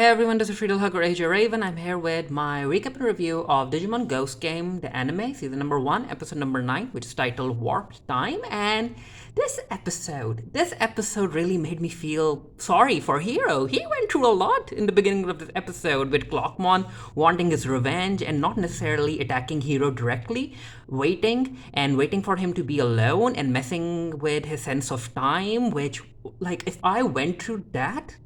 everyone, this is Friedel Hugger Asia Raven. I'm here with my recap and review of Digimon Ghost Game, the anime, season number 1, episode number 9, which is titled Warped Time. And this episode really made me feel sorry for Hiro. He went through a lot in the beginning of this episode with Clockmon wanting his revenge and not necessarily attacking Hiro directly, waiting for him to be alone and messing with his sense of time, which, like, if I went through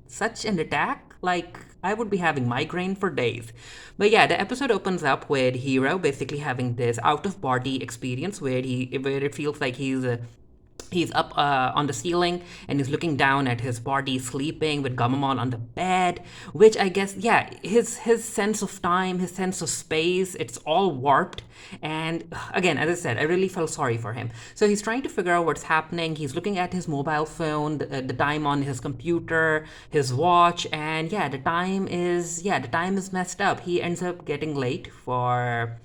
such an attack, like, I would be having migraine for days. But yeah, the episode opens up with Hiro basically having this out of body experience where it feels like he's up on the ceiling and he's looking down at his body sleeping with Gamamon on the bed, which I guess, yeah, his sense of time, his sense of space, it's all warped. And again, as I said, I really felt sorry for him. So he's trying to figure out what's happening. He's looking at his mobile phone, the time on his computer, his watch, and the time is messed up. He ends up getting late for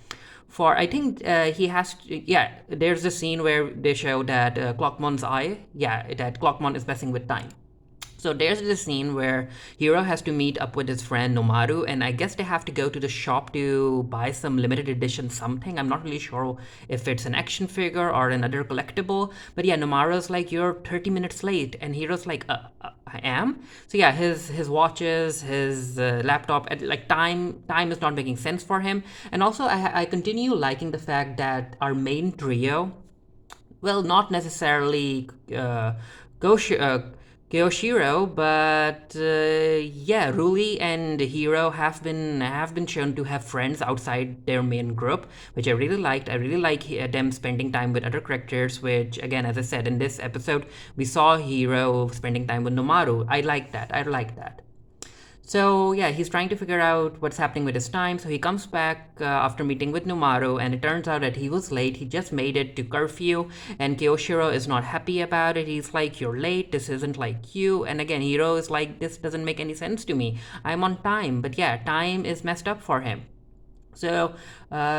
I think he has to, yeah, there's a scene where they show that that Clockmon is messing with time. So there's this scene where Hiro has to meet up with his friend Nomaru, and I guess they have to go to the shop to buy some limited edition something. I'm not really sure if it's an action figure or another collectible, but yeah, Nomaru's like, "You're 30 minutes late," and Hiro's like, I am. So yeah, his watches, his laptop, like time is not making sense for him. And also, I continue liking the fact that our main trio, well, not necessarily Kyoshiro, but yeah, Ruli and Hiro have been shown to have friends outside their main group, which I really liked. I really like them spending time with other characters, which, again, as I said, in this episode, we saw Hiro spending time with Nomaru. I like that. I like that. So yeah, he's trying to figure out what's happening with his time. So he comes back after meeting with Nomaru, and it turns out that he was late. He just made it to curfew, and Kyoshiro is not happy about it. He's like, "You're late. This isn't like you." And again, Hiro is like, "This doesn't make any sense to me. I'm on time." But yeah, time is messed up for him. So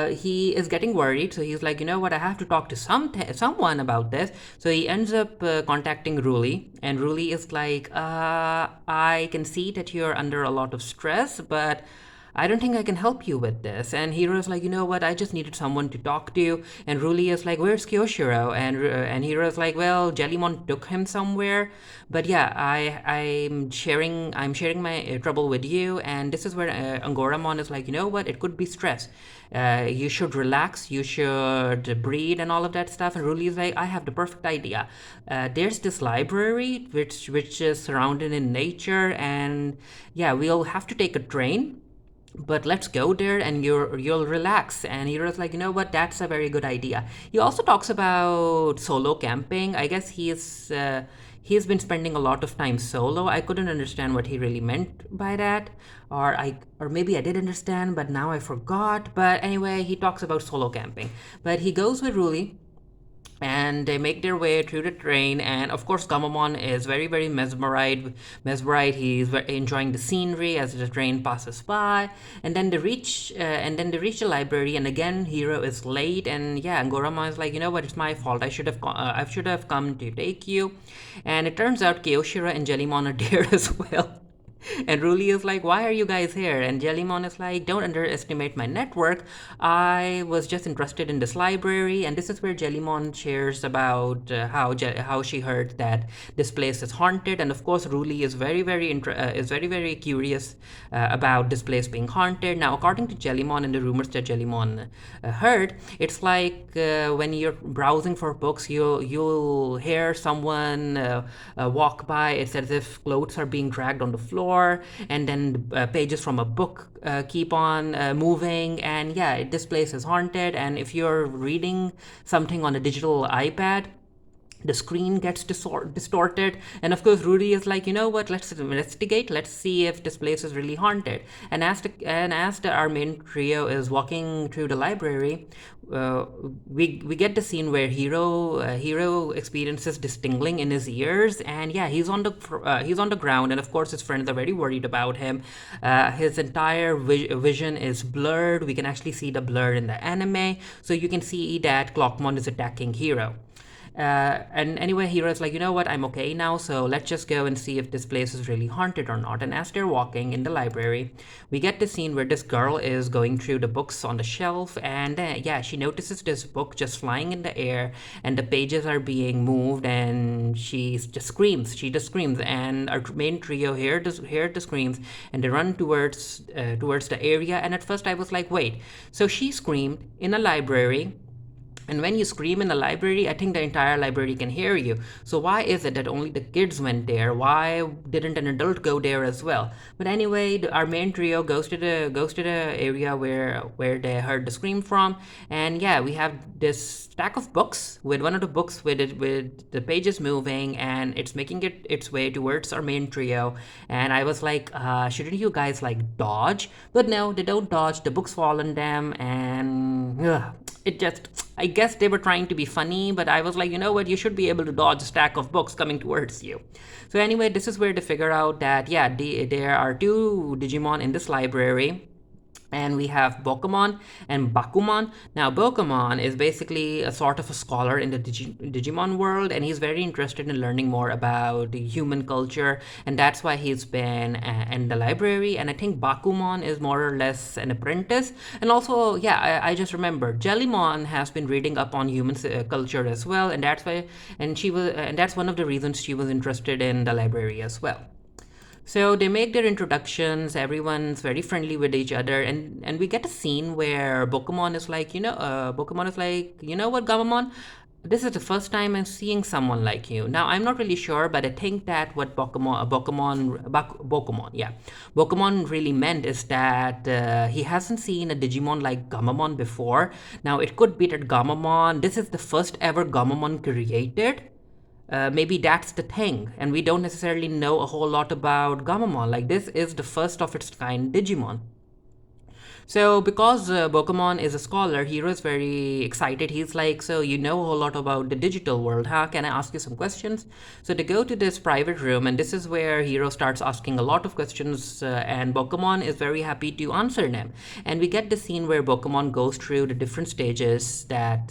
he is getting worried. So he's like, "You know what? I have to talk to someone about this." So he ends up contacting Ruli, and Ruli is like, "I can see that you're under a lot of stress, but I don't think I can help you with this." And Hero's like, "You know what? I just needed someone to talk to." And Ruli is like, "Where's Kyoshiro?" And Hero's like, "Well, Jellymon took him somewhere, but yeah, I'm sharing my trouble with you." And this is where Angoramon is like, "You know what? It could be stress. You should relax. You should breathe and all of that stuff." And Ruli is like, "I have the perfect idea. There's this library which is surrounded in nature, and yeah, we'll have to take a train, but let's go there and you'll relax." And Hero's like, "You know what? That's a very good idea." He also talks about solo camping. I guess he's been spending a lot of time solo. I couldn't understand what he really meant by that, or maybe I did understand, but now I forgot. But anyway, he talks about solo camping. But he goes with Ruli, and they make their way through the train, and of course Gamamon is very, very mesmerized. He's enjoying the scenery as the train passes by, and then they reach the library, and again Hiro is late. And yeah, Angoramon is like, "You know what, it's my fault. I should have come to take you." And it turns out Kyoshira and Jellymon are there as well. And Ruli is like, "Why are you guys here?" And Jellymon is like, "Don't underestimate my network. I was just interested in this library." And this is where Jellymon shares about how she heard that this place is haunted. And of course, Ruli is very curious about this place being haunted. Now, according to Jellymon and the rumors that Jellymon heard, it's like when you're browsing for books, you'll hear someone walk by. It's as if clothes are being dragged on the floor, and then pages from a book keep on moving. And yeah, this place is haunted. And if you're reading something on a digital iPad, the screen gets distorted. And of course, Rudy is like, "You know what? Let's investigate. Let's see if this place is really haunted." And our main trio is walking through the library, we get the scene where Hiro experiences this tingling in his ears. And yeah, he's on the ground, and of course his friends are very worried about him. His entire vision is blurred. We can actually see the blur in the anime, so you can see that Clockmon is attacking Hiro. And anyway, Hero's like, you know what, I'm okay now, so let's just go and see if this place is really haunted or not. And as they're walking in the library, we get the scene where this girl is going through the books on the shelf, and yeah, she notices this book just flying in the air, and the pages are being moved, and she just screams, and our main trio hear the screams, and they run towards the area. And at first I was like, wait, so she screamed in a library, and when you scream in the library, I think the entire library can hear you. So why is it that only the kids went there? Why didn't an adult go there as well? But anyway, our main trio goes to the area where they heard the scream from, and yeah, we have this stack of books with one of the books with the pages moving, and it's making its way towards our main trio. And I was like, shouldn't you guys like dodge? But no, they don't dodge. The books fall on them, and it just, I guess they were trying to be funny, but I was like, you know what, you should be able to dodge a stack of books coming towards you. So anyway, this is where they figure out that, yeah, there are two Digimon in this library, and we have Bokumon and Bakumon. Now, Bokumon is basically a sort of a scholar in the Digimon world, and he's very interested in learning more about the human culture, and that's why he's been in the library. And I think Bakumon is more or less an apprentice. And also, yeah, I just remember Jellymon has been reading up on human culture as well, and that's one of the reasons she was interested in the library as well. So they make their introductions, everyone's very friendly with each other, and we get a scene where Pokemon is like, you know what, Gamamon? This is the first time I'm seeing someone like you. Now, I'm not really sure, but I think that what Pokemon really meant is that he hasn't seen a Digimon like Gamamon before. Now, it could be that this is the first ever Gamamon created. Maybe that's the thing, and we don't necessarily know a whole lot about Gamamon. Like, this is the first of its kind Digimon. So, because Pokemon is a scholar, Hiro is very excited. He's like, so you know a whole lot about the digital world, huh? Can I ask you some questions? So, they go to this private room, and this is where Hiro starts asking a lot of questions, and Pokemon is very happy to answer them. And we get the scene where Pokemon goes through the different stages that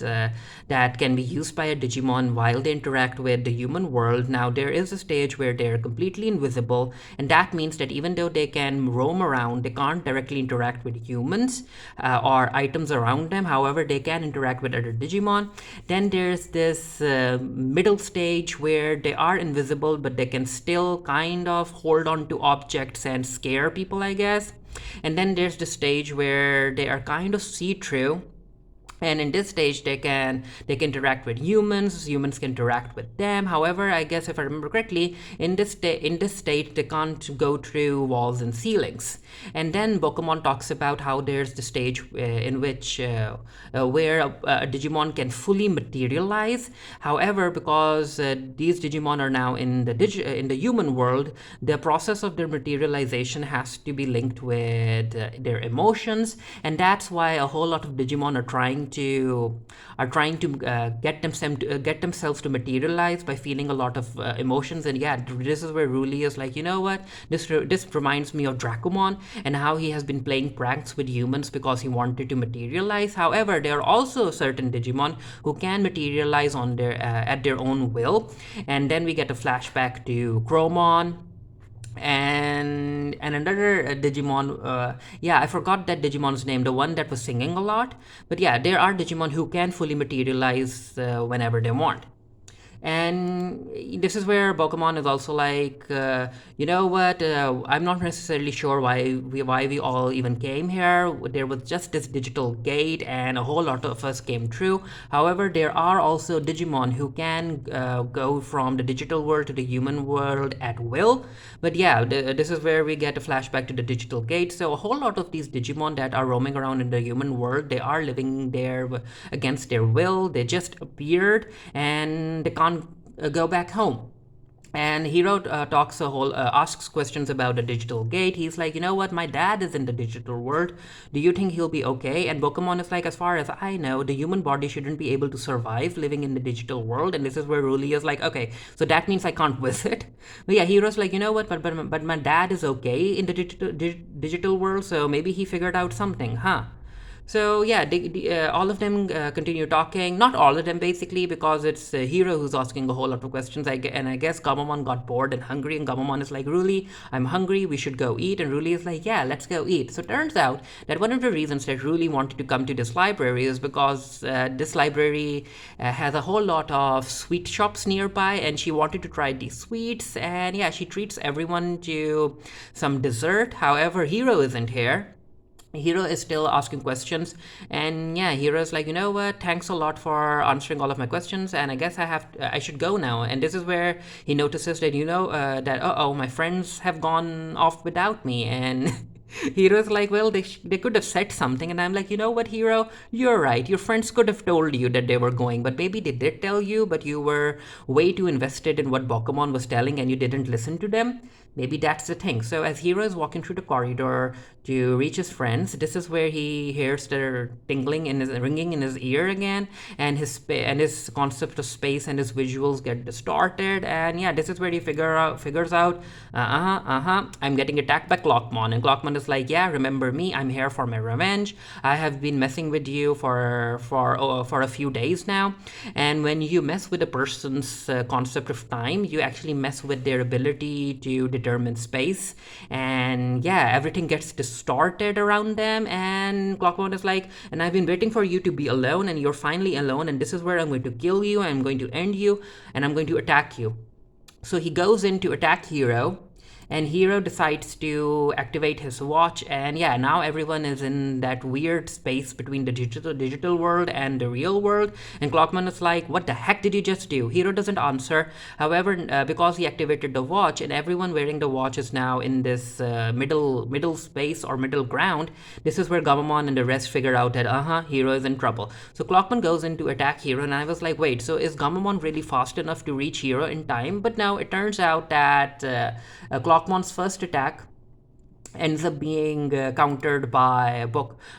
can be used by a Digimon while they interact with the human world. Now, there is a stage where they're completely invisible, and that means that even though they can roam around, they can't directly interact with humans or items around them. However, they can interact with other Digimon. Then there's this middle stage where they are invisible, but they can still kind of hold on to objects and scare people, I guess. And then there's the stage where they are kind of see-through, and in this stage they can interact with humans can interact with them. However, I guess if I remember correctly, in this state they can't go through walls and ceilings. And then Pokemon talks about how there's the stage in which where a Digimon can fully materialize. However, because these Digimon are now in the human world, the process of their materialization has to be linked with their emotions, and that's why a whole lot of Digimon are trying to get themselves to materialize by feeling a lot of emotions. And yeah, this is where Ruli is like, you know what, this reminds me of Dracomon and how he has been playing pranks with humans because he wanted to materialize. However, there are also certain Digimon who can materialize on their at their own will. And then we get a flashback to Chromon and another Digimon. Yeah, I forgot that Digimon's name, the one that was singing a lot. But yeah, there are Digimon who can fully materialize whenever they want. And this is where Pokemon is also like, you know what? I'm not necessarily sure why we all even came here. There was just this digital gate, and a whole lot of us came through. However, there are also Digimon who can go from the digital world to the human world at will. But yeah, this is where we get a flashback to the digital gate. So a whole lot of these Digimon that are roaming around in the human world, they are living there against their will. They just appeared, and they can't go back home. And Hiro asks questions about the digital gate. He's like, you know what, my dad is in the digital world. Do you think he'll be okay? And Pokemon is like, as far as I know, the human body shouldn't be able to survive living in the digital world. And this is where Ruli is like, okay, so that means I can't visit. But yeah, Hiro's like, you know what, but my dad is okay in the digital world, so maybe he figured out something, huh? So yeah, all of them continue talking. Not all of them basically, because it's Hiro who's asking a whole lot of questions. And I guess Gamamon got bored and hungry, and Gamamon is like, "Ruli, I'm hungry. We should go eat." And Ruli is like, "Yeah, let's go eat." So it turns out that one of the reasons that Ruli wanted to come to this library is because this library has a whole lot of sweet shops nearby, and she wanted to try these sweets. And yeah, she treats everyone to some dessert. However, Hiro isn't here. Hiro is still asking questions, and yeah, Hiro is like, you know what? Thanks a lot for answering all of my questions, and I guess I should go now. And this is where he notices that that my friends have gone off without me, and Hero's like, well, they could have said something, and I'm like, you know what, Hiro, you're right. Your friends could have told you that they were going, but maybe they did tell you, but you were way too invested in what Bakumon was telling, and you didn't listen to them. Maybe that's the thing. So as Hiro is walking through the corridor to reach his friends, this is where he hears the ringing in his ear again, and his concept of space and his visuals get distorted. And yeah, this is where he figures out, I'm getting attacked by Clockmon, and Clockmon is like, yeah, remember me? I'm here for my revenge. I have been messing with you for a few days now, and when you mess with a person's concept of time, you actually mess with their ability to determine space, and yeah, everything gets distorted around them. And Clockmon is like, and I've been waiting for you to be alone, and you're finally alone, and this is where I'm going to kill you, I'm going to end you, and I'm going to attack you. So he goes in to attack Hiro, and Hiro decides to activate his watch, and yeah, now everyone is in that weird space between the digital world and the real world. And Clockman is like, what the heck did you just do? Hiro doesn't answer. However, because he activated the watch, and everyone wearing the watch is now in this middle space or middle ground, this is where Gamamon and the rest figure out that Hiro is in trouble. So Clockman goes in to attack Hiro, and I was like, wait, so is Gamamon really fast enough to reach Hiro in time? But now it turns out that Clockmon's first attack ends up being countered by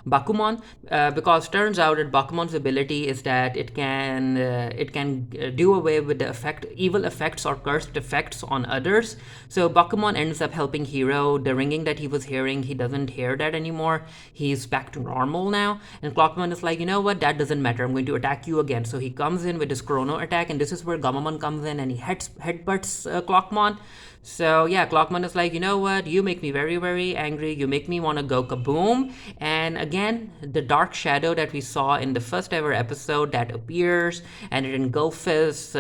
Bakumon, because turns out that Bakumon's ability is that it can do away with the evil effects or cursed effects on others. So Bakumon ends up helping Hiro. The ringing that he was hearing, he doesn't hear that anymore. He's back to normal now. And Clockman is like, you know what, that doesn't matter. I'm going to attack you again. So he comes in with his chrono attack, and this is where Gamamon comes in and he headbutts Clockmon. So yeah, Clockman is like, you know what, you make me very, very angry. You make me want to go kaboom. And again, the dark shadow that we saw in the first ever episode that appears, and it engulfs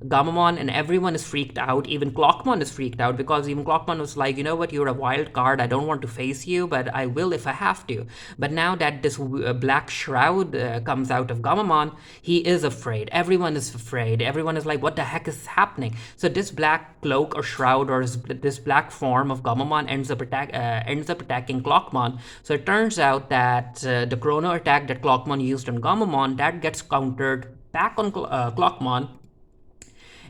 Gamamon, and everyone is freaked out. Even Clockmon is freaked out, because even Clockmon was like, you know what, you're a wild card. I don't want to face you, but I will if I have to. But now that this black shroud comes out of Gamamon, he is afraid. Everyone is afraid. Everyone is like, what the heck is happening? So this black cloak or shroud, or this black form of Gamamon ends up attacking Clockmon. So it turns out that the chrono attack that Clockmon used on Gamamon, that gets countered back on Clockmon.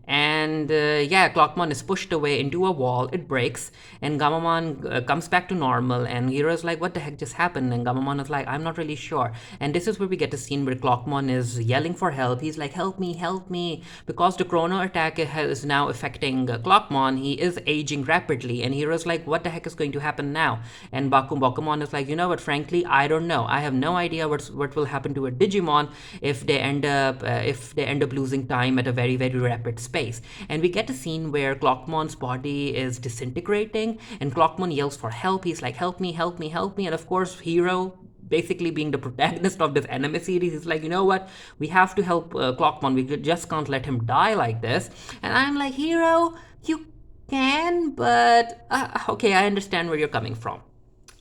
And yeah, Clockmon is pushed away into a wall. It breaks, and Gamamon comes back to normal. And Hero's like, what the heck just happened? And Gamamon is like, I'm not really sure. And this is where we get a scene where Clockmon is yelling for help. He's like, help me, help me. Because the chrono attack is now affecting Clockmon, he is aging rapidly. And Hero's like, what the heck is going to happen now? And Bakumon is like, you know what, frankly, I don't know. I have no idea what will happen to a Digimon if they end up losing time at a very, very rapid space. And we get a scene where Clockmon's body is disintegrating, and Clockmon yells for help. He's like, help me, help me, help me. And of course, Hiro, basically being the protagonist of this anime series, is like, you know what, we have to help Clockmon. We just can't let him die like this. And I'm like, Hiro, you can, but okay, I understand where you're coming from.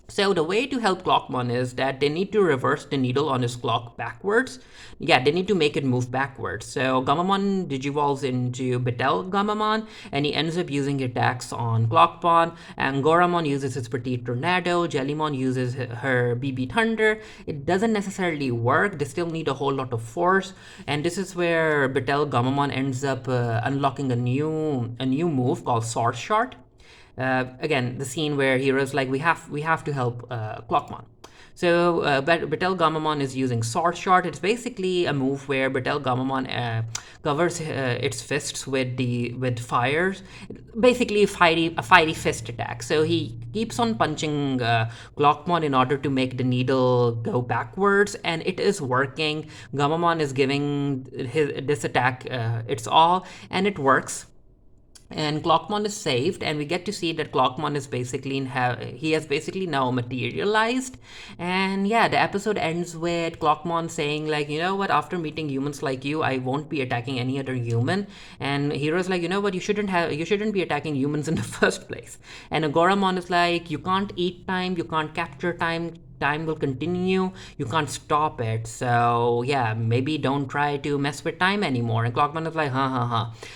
So the way to help Clockmon is that they need to reverse the needle on his clock backwards. Yeah, they need to make it move backwards. So Gamamon digivolves into Betel Gamamon, and he ends up using attacks on Clockmon. Angoramon uses his Petite Tornado. Jellymon uses her BB Thunder. It doesn't necessarily work. They still need a whole lot of force. And this is where Betel Gamamon ends up unlocking a new move called Sword Shot. Again, the scene where Hero's like, we have to help Clockmon. So Betel Gamamon is using Sword Shot. It's basically a move where Betel Gamamon covers its fists with fires, basically a fiery fist attack. So he keeps on punching Glockmon in order to make the needle go backwards, and it is working. Gamamon is giving this attack its all, and it works, and Clockmon is saved, and we get to see that Clockmon is basically he has basically now materialized. And yeah, the episode ends with Clockmon saying, like, you know what, after meeting humans like you, I won't be attacking any other human. And Hero's like, you know what, you shouldn't be attacking humans in the first place. And Agoramon is like, you can't eat time, you can't capture time, time will continue, you can't stop it, so yeah, maybe don't try to mess with time anymore. And Clockman is like,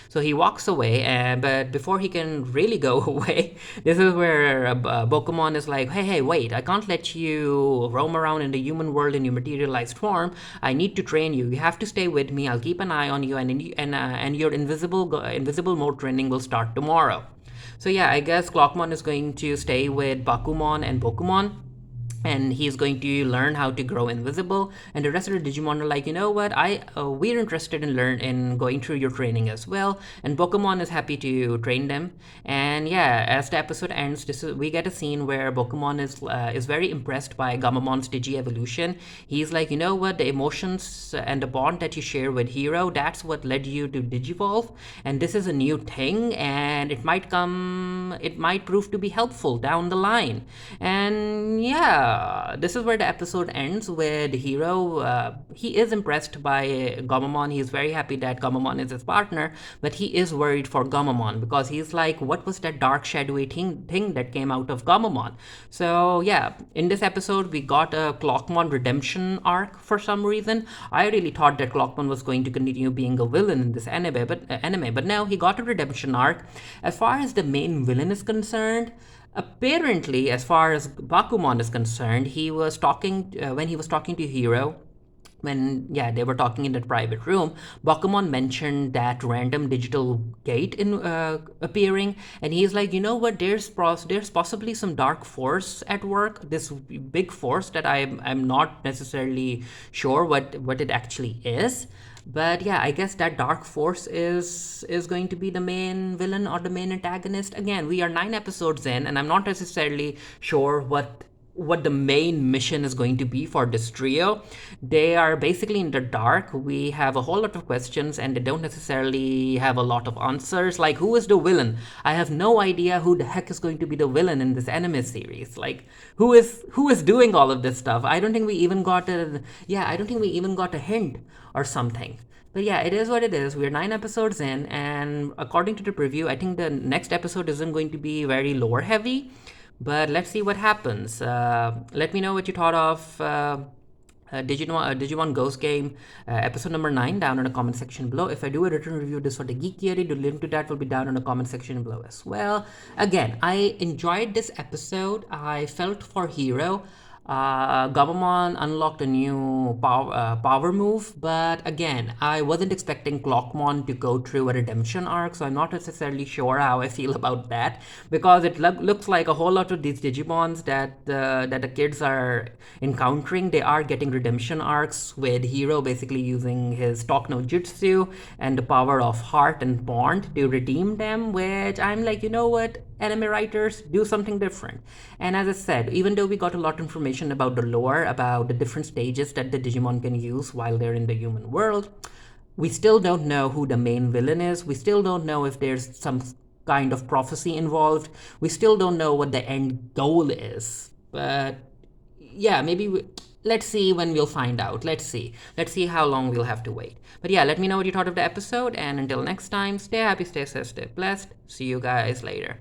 so he walks away, but before he can really go away, this is where Pokemon is like, hey, wait, I can't let you roam around in the human world in your materialized form. I need to train you. You have to stay with me. I'll keep an eye on you, and your invisible mode training will start tomorrow. So yeah, I guess Clockmon is going to stay with Bakumon and Pokemon, and he's going to learn how to grow invisible. And the rest of the Digimon are like, you know what, we're interested in going through your training as well. And Pokemon is happy to train them. And yeah, as the episode ends, we get a scene where Pokemon is very impressed by Gamamon's Digi evolution. He's like, you know what, the emotions and the bond that you share with Hiro, that's what led you to Digivolve, and this is a new thing, and it might prove to be helpful down the line. And yeah, this is where the episode ends with Hiro. He is impressed by Gamamon. He's very happy that Gamamon is his partner, but he is worried for Gamamon because he's like, what was that dark shadowy thing that came out of Gamamon? So yeah, in this episode we got a Clockmon Redemption Arc for some reason. I really thought that Clockmon was going to continue being a villain in this anime, but no, he got a redemption arc. As far as the main villain is concerned, apparently, as far as Bakumon is concerned, he was talking when he was talking to Hiro. When they were talking in that private room, Bakumon mentioned that random digital gate in appearing, and he's like, you know what? There's possibly some dark force at work. This big force that I'm not necessarily sure what it actually is. But yeah, I guess that dark force is going to be the main villain or the main antagonist. Again, we are 9 episodes in, and I'm not necessarily sure what the main mission is going to be for this trio. They are basically in the dark. We have a whole lot of questions, and they don't necessarily have a lot of answers. Like, who is the villain? I have no idea who the heck is going to be the villain in this anime series. Like, who is doing all of this stuff? I don't think we even got a hint or something. But yeah, it is what it is. We're 9 episodes in, and according to the preview, I think the next episode isn't going to be very lore heavy. But let's see what happens. Let me know what you thought of Digimon Ghost Game episode number 9 down in the comment section below. If I do a written review of this for the Geek Theory, the link to that will be down in the comment section below as well. Again, I enjoyed this episode. I felt for Hiro. Gamamon unlocked a new power move, but again, I wasn't expecting Clockmon to go through a redemption arc, so I'm not necessarily sure how I feel about that, because it looks like a whole lot of these Digimons that the kids are encountering, they are getting redemption arcs, with Hiro basically using his Talk No Jutsu and the power of heart and bond to redeem them, which I'm like, you know what? Anime writers, do something different. And as I said, even though we got a lot of information about the lore, about the different stages that the Digimon can use while they're in the human world, we still don't know who the main villain is. We still don't know if there's some kind of prophecy involved. We still don't know what the end goal is. But yeah, let's see when we'll find out. Let's see how long we'll have to wait. But yeah, let me know what you thought of the episode, and until next time, stay happy, stay safe, stay blessed. See you guys later.